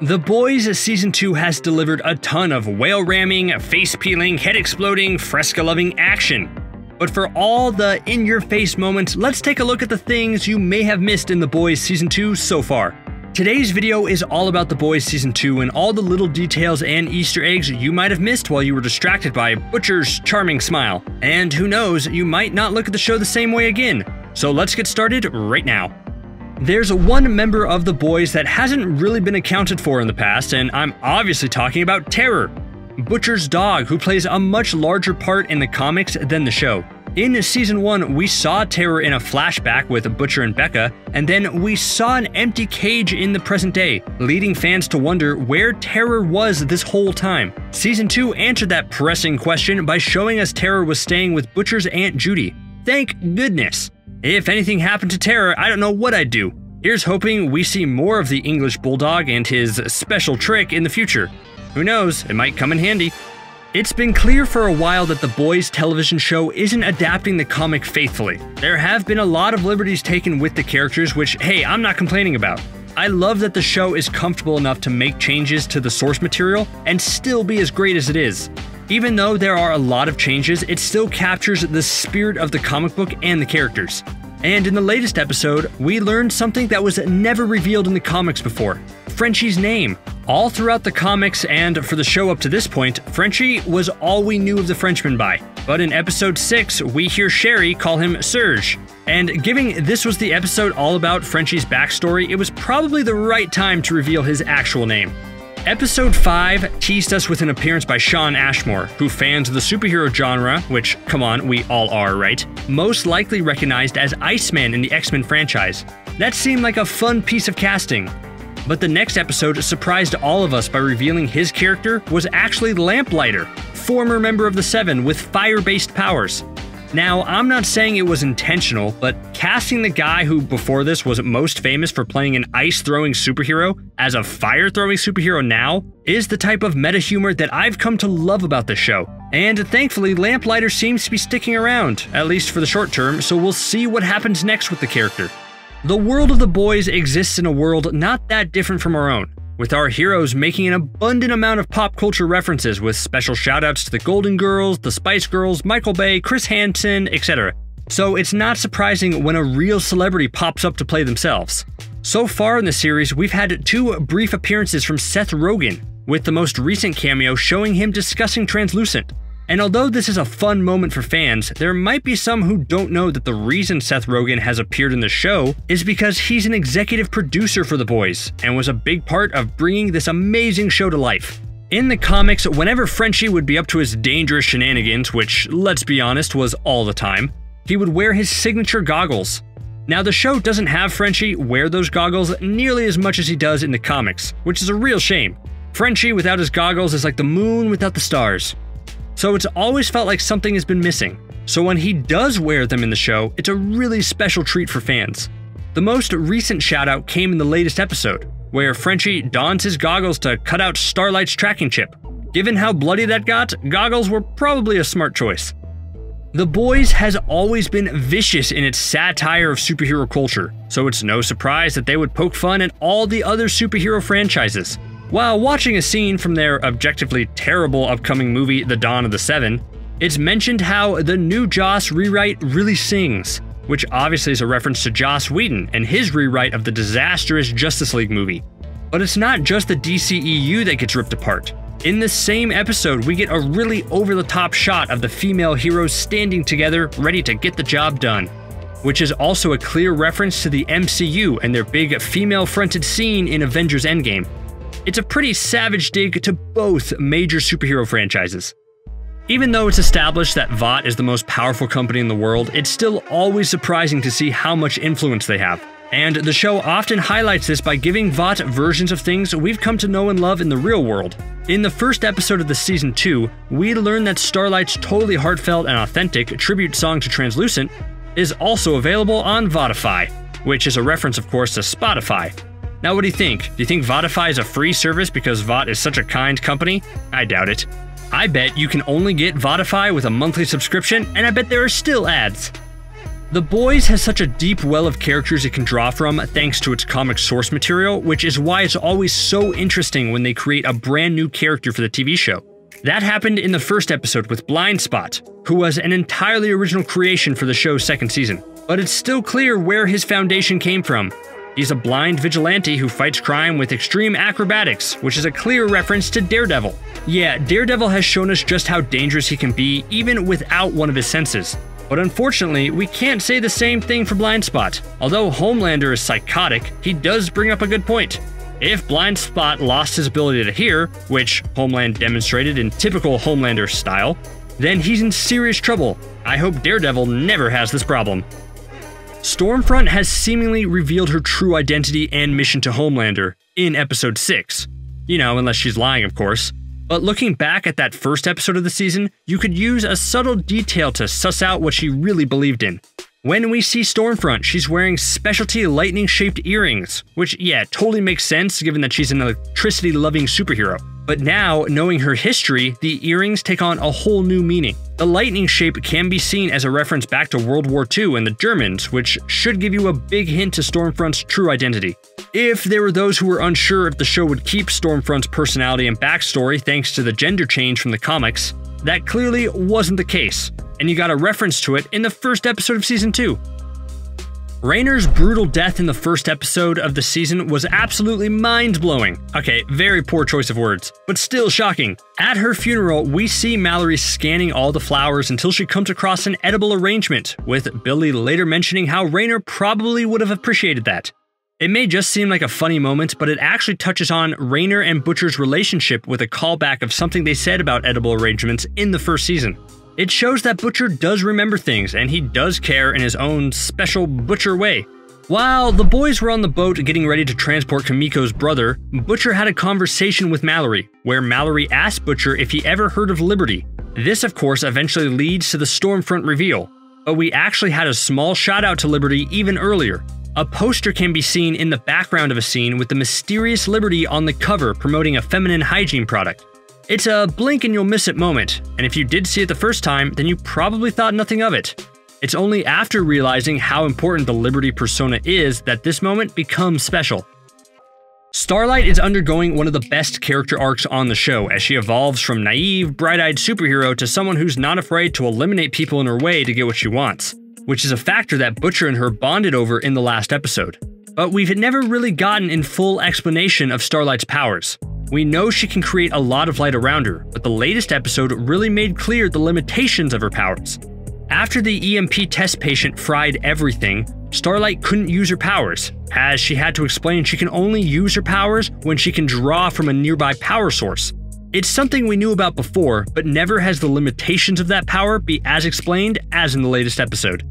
The Boys Season 2 has delivered a ton of whale-ramming, face-peeling, head-exploding, Fresca-loving action. But for all the in-your-face moments, let's take a look at the things you may have missed in The Boys Season 2 so far. Today's video is all about The Boys Season 2 and all the little details and Easter eggs you might have missed while you were distracted by Butcher's charming smile. And who knows, you might not look at the show the same way again. So let's get started right now. There's one member of The Boys that hasn't really been accounted for in the past, and I'm obviously talking about Terror, Butcher's dog, who plays a much larger part in the comics than the show. In Season 1, we saw Terror in a flashback with Butcher and Becca, and then we saw an empty cage in the present day, leading fans to wonder where Terror was this whole time. Season 2 answered that pressing question by showing us Terror was staying with Butcher's Aunt Judy. Thank goodness! If anything happened to Terror, I don't know what I'd do. Here's hoping we see more of the English Bulldog and his special trick in the future. Who knows, it might come in handy. It's been clear for a while that The Boys television show isn't adapting the comic faithfully. There have been a lot of liberties taken with the characters, which, hey, I'm not complaining about. I love that the show is comfortable enough to make changes to the source material and still be as great as it is. Even though there are a lot of changes, it still captures the spirit of the comic book and the characters. And in the latest episode, we learned something that was never revealed in the comics before: Frenchie's name. All throughout the comics and for the show up to this point, Frenchie was all we knew of the Frenchman by. But in episode 6, we hear Sherry call him Serge. And given this was the episode all about Frenchie's backstory, it was probably the right time to reveal his actual name. Episode 5 teased us with an appearance by Shawn Ashmore, who fans of the superhero genre, which, come on, we all are, right, most likely recognized as Iceman in the X-Men franchise. That seemed like a fun piece of casting. But the next episode surprised all of us by revealing his character was actually Lamplighter, former member of the Seven with fire-based powers. Now, I'm not saying it was intentional, but casting the guy who before this was most famous for playing an ice-throwing superhero as a fire-throwing superhero now is the type of meta-humor that I've come to love about the show. And thankfully, Lamplighter seems to be sticking around, at least for the short term, so we'll see what happens next with the character. The world of The Boys exists in a world not that different from our own, with our heroes making an abundant amount of pop culture references with special shoutouts to the Golden Girls, the Spice Girls, Michael Bay, Chris Hansen, etc. So it's not surprising when a real celebrity pops up to play themselves. So far in the series, we've had 2 brief appearances from Seth Rogen, with the most recent cameo showing him discussing Translucent. And although this is a fun moment for fans, there might be some who don't know that the reason Seth Rogen has appeared in the show is because he's an executive producer for The Boys, and was a big part of bringing this amazing show to life. In the comics, whenever Frenchie would be up to his dangerous shenanigans, which, let's be honest, was all the time, he would wear his signature goggles. Now, the show doesn't have Frenchie wear those goggles nearly as much as he does in the comics, which is a real shame. Frenchie without his goggles is like the moon without the stars. So it's always felt like something has been missing. So when he does wear them in the show, it's a really special treat for fans. The most recent shoutout came in the latest episode, where Frenchie dons his goggles to cut out Starlight's tracking chip. Given how bloody that got, goggles were probably a smart choice. The Boys has always been vicious in its satire of superhero culture, so it's no surprise that they would poke fun at all the other superhero franchises. While watching a scene from their objectively terrible upcoming movie The Dawn of the Seven, it's mentioned how the new Joss rewrite really sings, which obviously is a reference to Joss Whedon and his rewrite of the disastrous Justice League movie. But it's not just the DCEU that gets ripped apart. In the same episode, we get a really over-the-top shot of the female heroes standing together, ready to get the job done, which is also a clear reference to the MCU and their big female-fronted scene in Avengers Endgame. It's a pretty savage dig to both major superhero franchises. Even though it's established that Vought is the most powerful company in the world, it's still always surprising to see how much influence they have. And the show often highlights this by giving Vought versions of things we've come to know and love in the real world. In the first episode of the Season 2, we learn that Starlight's totally heartfelt and authentic tribute song to Translucent is also available on Voughtify, which is a reference, of course, to Spotify. Now, what do you think? Do you think Voughtify is a free service because Vought is such a kind company? I doubt it. I bet you can only get Voughtify with a monthly subscription, and I bet there are still ads. The Boys has such a deep well of characters it can draw from thanks to its comic source material, which is why it's always so interesting when they create a brand new character for the TV show. That happened in the first episode with Blind Spot, who was an entirely original creation for the show's second season. But it's still clear where his foundation came from. He's a blind vigilante who fights crime with extreme acrobatics, which is a clear reference to Daredevil. Yeah, Daredevil has shown us just how dangerous he can be even without one of his senses. But unfortunately, we can't say the same thing for Blind Spot. Although Homelander is psychotic, he does bring up a good point. If Blind Spot lost his ability to hear, which Homeland demonstrated in typical Homelander style, then he's in serious trouble. I hope Daredevil never has this problem. Stormfront has seemingly revealed her true identity and mission to Homelander in episode 6. You know, unless she's lying, of course. But looking back at that first episode of the season, you could use a subtle detail to suss out what she really believed in. When we see Stormfront, she's wearing specialty lightning-shaped earrings, which, yeah, totally makes sense given that she's an electricity-loving superhero. But now, knowing her history, the earrings take on a whole new meaning. The lightning shape can be seen as a reference back to World War II and the Germans, which should give you a big hint to Stormfront's true identity. If there were those who were unsure if the show would keep Stormfront's personality and backstory thanks to the gender change from the comics, that clearly wasn't the case, and you got a reference to it in the first episode of Season 2. Rainer's brutal death in the first episode of the season was absolutely mind-blowing. Okay, very poor choice of words, but still shocking. At her funeral, we see Mallory scanning all the flowers until she comes across an edible arrangement, with Billy later mentioning how Rainer probably would have appreciated that. It may just seem like a funny moment, but it actually touches on Rainer and Butcher's relationship with a callback of something they said about edible arrangements in the first season. It shows that Butcher does remember things, and he does care in his own special Butcher way. While the boys were on the boat getting ready to transport Kimiko's brother, Butcher had a conversation with Mallory, where Mallory asked Butcher if he ever heard of Liberty. This, of course, eventually leads to the Stormfront reveal, but we actually had a small shout-out to Liberty even earlier. A poster can be seen in the background of a scene with the mysterious Liberty on the cover promoting a feminine hygiene product. It's a blink and you'll miss it moment, and if you did see it the first time, then you probably thought nothing of it. It's only after realizing how important the Liberty persona is that this moment becomes special. Starlight is undergoing one of the best character arcs on the show as she evolves from naive, bright-eyed superhero to someone who's not afraid to eliminate people in her way to get what she wants, which is a factor that Butcher and her bonded over in the last episode. But we've never really gotten in full explanation of Starlight's powers. We know she can create a lot of light around her, but the latest episode really made clear the limitations of her powers. After the EMP test patient fried everything, Starlight couldn't use her powers, as she had to explain she can only use her powers when she can draw from a nearby power source. It's something we knew about before, but never has the limitations of that power be as explained as in the latest episode.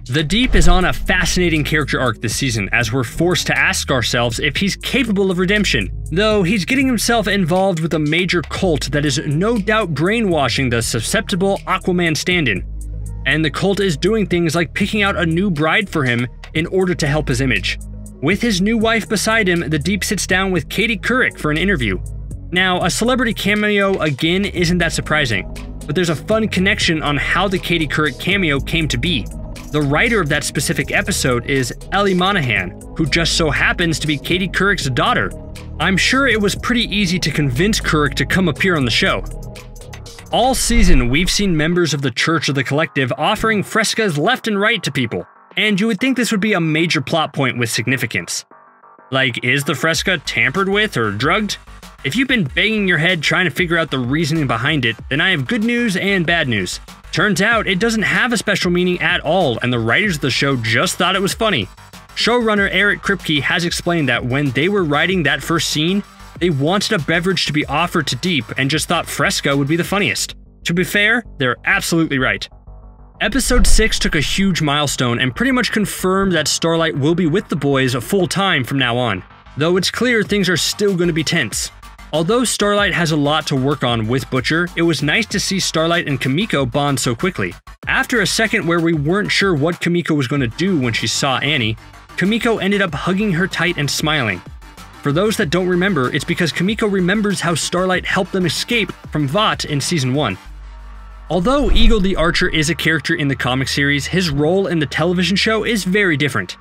The Deep is on a fascinating character arc this season, as we're forced to ask ourselves if he's capable of redemption, though he's getting himself involved with a major cult that is no doubt brainwashing the susceptible Aquaman stand-in. And the cult is doing things like picking out a new bride for him in order to help his image. With his new wife beside him, the Deep sits down with Katie Couric for an interview. Now, a celebrity cameo again isn't that surprising, but there's a fun connection on how the Katie Couric cameo came to be. The writer of that specific episode is Ellie Monahan, who just so happens to be Katie Couric's daughter. I'm sure it was pretty easy to convince Couric to come appear on the show. All season, we've seen members of the Church of the Collective offering frescas left and right to people, and you would think this would be a major plot point with significance. Like, is the fresca tampered with or drugged? If you've been banging your head trying to figure out the reasoning behind it, then I have good news and bad news. Turns out it doesn't have a special meaning at all, and the writers of the show just thought it was funny. Showrunner Eric Kripke has explained that when they were writing that first scene, they wanted a beverage to be offered to Deep and just thought Fresca would be the funniest. To be fair, they're absolutely right. Episode 6 took a huge milestone and pretty much confirmed that Starlight will be with the boys full-time from now on, though it's clear things are still going to be tense. Although Starlight has a lot to work on with Butcher, it was nice to see Starlight and Kimiko bond so quickly. After a second where we weren't sure what Kimiko was going to do when she saw Annie, Kimiko ended up hugging her tight and smiling. For those that don't remember, it's because Kimiko remembers how Starlight helped them escape from Vought in Season 1. Although Eagle the Archer is a character in the comic series, his role in the television show is very different.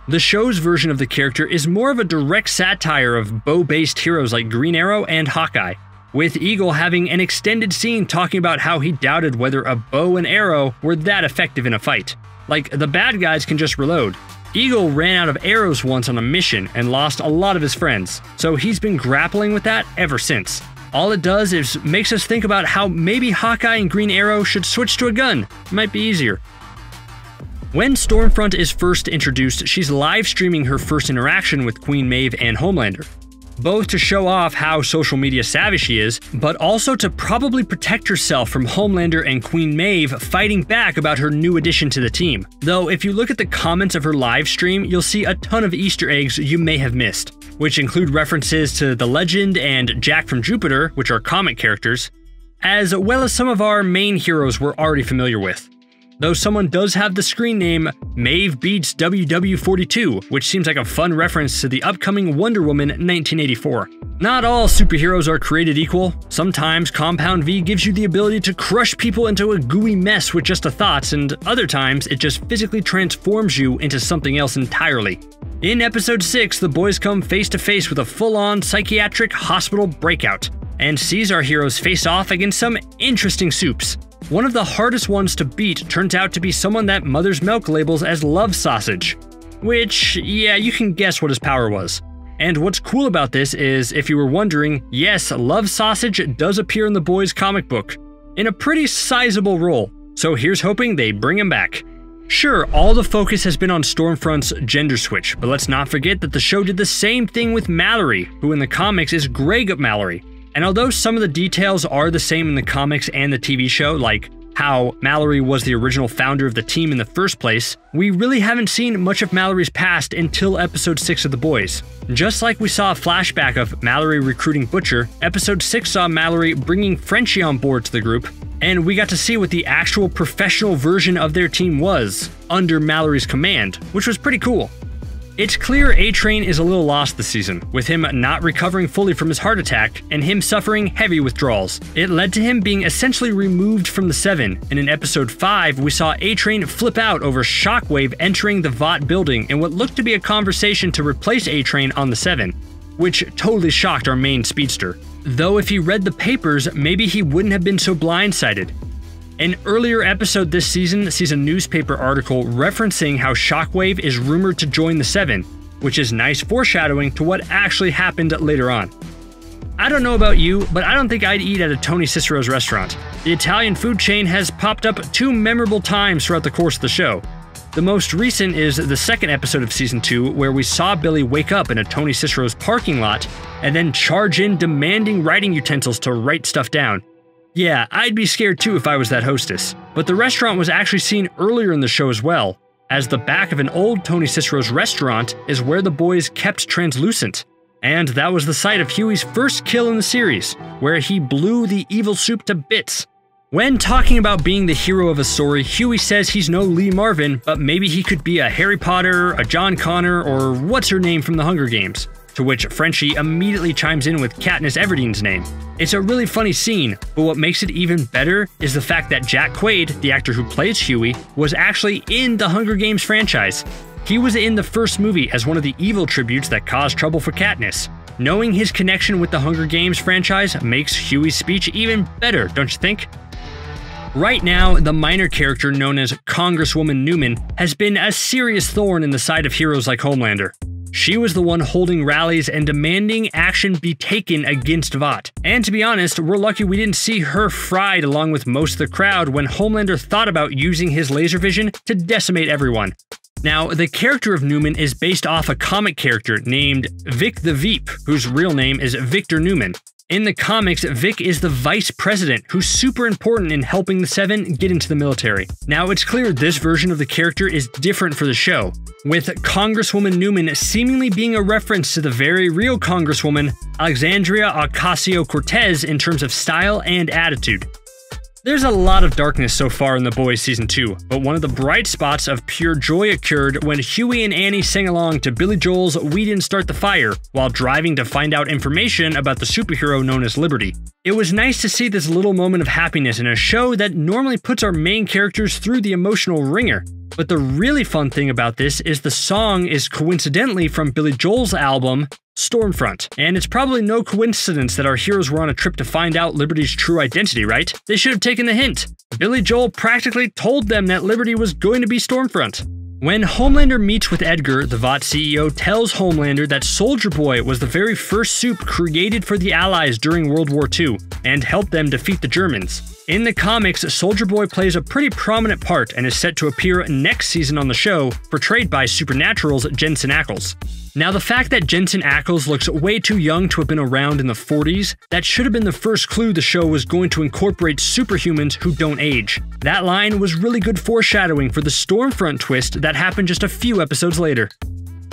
The show's version of the character is more of a direct satire of bow-based heroes like Green Arrow and Hawkeye, with Eagle having an extended scene talking about how he doubted whether a bow and arrow were that effective in a fight. Like, the bad guys can just reload. Eagle ran out of arrows once on a mission and lost a lot of his friends, so he's been grappling with that ever since. All it does is makes us think about how maybe Hawkeye and Green Arrow should switch to a gun. Might be easier. When Stormfront is first introduced, she's live streaming her first interaction with Queen Maeve and Homelander, both to show off how social media savvy she is, but also to probably protect herself from Homelander and Queen Maeve fighting back about her new addition to the team. Though if you look at the comments of her live stream, you'll see a ton of Easter eggs you may have missed, which include references to The Legend and Jack from Jupiter, which are comic characters, as well as some of our main heroes we're already familiar with. Though someone does have the screen name Maeve Beats WW42, which seems like a fun reference to the upcoming Wonder Woman 1984. Not all superheroes are created equal. Sometimes Compound V gives you the ability to crush people into a gooey mess with just a thought, and other times it just physically transforms you into something else entirely. In episode 6, the boys come face to face with a full-on psychiatric hospital breakout, and sees our heroes face off against some interesting soups. One of the hardest ones to beat turns out to be someone that Mother's Milk labels as Love Sausage, which, yeah, you can guess what his power was. And what's cool about this is, if you were wondering, yes, Love Sausage does appear in the boys' comic book, in a pretty sizable role, so here's hoping they bring him back. Sure, all the focus has been on Stormfront's gender switch, but let's not forget that the show did the same thing with Mallory, who in the comics is Greg Mallory. And although some of the details are the same in the comics and the TV show, like how Mallory was the original founder of the team in the first place, we really haven't seen much of Mallory's past until episode 6 of The Boys. Just like we saw a flashback of Mallory recruiting Butcher, episode 6 saw Mallory bringing Frenchie on board to the group, and we got to see what the actual professional version of their team was, under Mallory's command, which was pretty cool. It's clear A-Train is a little lost this season, with him not recovering fully from his heart attack and him suffering heavy withdrawals. It led to him being essentially removed from the Seven, and in episode 5 we saw A-Train flip out over Shockwave entering the Vought building in what looked to be a conversation to replace A-Train on the Seven, which totally shocked our main speedster. Though if he read the papers, maybe he wouldn't have been so blindsided. An earlier episode this season sees a newspaper article referencing how Shockwave is rumored to join the Seven, which is nice foreshadowing to what actually happened later on. I don't know about you, but I don't think I'd eat at a Tony Cicero's restaurant. The Italian food chain has popped up 2 memorable times throughout the course of the show. The most recent is the second episode of season 2, where we saw Billy wake up in a Tony Cicero's parking lot and then charge in demanding writing utensils to write stuff down. Yeah, I'd be scared too if I was that hostess. But the restaurant was actually seen earlier in the show as well, as the back of an old Tony Cicero's restaurant is where the boys kept Translucent. And that was the site of Huey's first kill in the series, where he blew the evil soup to bits. When talking about being the hero of a story, Huey says he's no Lee Marvin, but maybe he could be a Harry Potter, a John Connor, or what's her name from the Hunger Games. To which Frenchie immediately chimes in with Katniss Everdeen's name. It's a really funny scene, but what makes it even better is the fact that Jack Quaid, the actor who plays Huey, was actually in the Hunger Games franchise. He was in the first movie as one of the evil tributes that caused trouble for Katniss. Knowing his connection with the Hunger Games franchise makes Huey's speech even better, don't you think? Right now, the minor character known as Congresswoman Newman has been a serious thorn in the side of heroes like Homelander. She was the one holding rallies and demanding action be taken against Vought. And to be honest, we're lucky we didn't see her fried along with most of the crowd when Homelander thought about using his laser vision to decimate everyone. Now, the character of Newman is based off a comic character named Vic the Veep, whose real name is Victor Newman. In the comics, Vic is the vice president who's super important in helping the Seven get into the military. Now, it's clear this version of the character is different for the show, with Congresswoman Newman seemingly being a reference to the very real Congresswoman Alexandria Ocasio-Cortez in terms of style and attitude. There's a lot of darkness so far in The Boys Season 2, but one of the bright spots of pure joy occurred when Huey and Annie sang along to Billy Joel's "We Didn't Start the Fire" while driving to find out information about the superhero known as Liberty. It was nice to see this little moment of happiness in a show that normally puts our main characters through the emotional ringer. But the really fun thing about this is the song is coincidentally from Billy Joel's album, Stormfront. And it's probably no coincidence that our heroes were on a trip to find out Liberty's true identity, right? They should have taken the hint. Billy Joel practically told them that Liberty was going to be Stormfront. When Homelander meets with Edgar, the Vought CEO tells Homelander that Soldier Boy was the very first soup created for the Allies during World War II and helped them defeat the Germans. In the comics, Soldier Boy plays a pretty prominent part and is set to appear next season on the show, portrayed by Supernatural's Jensen Ackles. Now, the fact that Jensen Ackles looks way too young to have been around in the 40s, that should have been the first clue the show was going to incorporate superhumans who don't age. That line was really good foreshadowing for the Stormfront twist that happened just a few episodes later.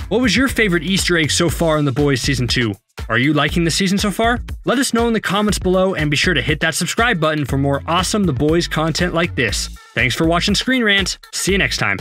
What was your favorite Easter egg so far in The Boys Season 2? Are you liking the season so far? Let us know in the comments below and be sure to hit that subscribe button for more awesome The Boys content like this. Thanks for watching Screen Rant. See you next time.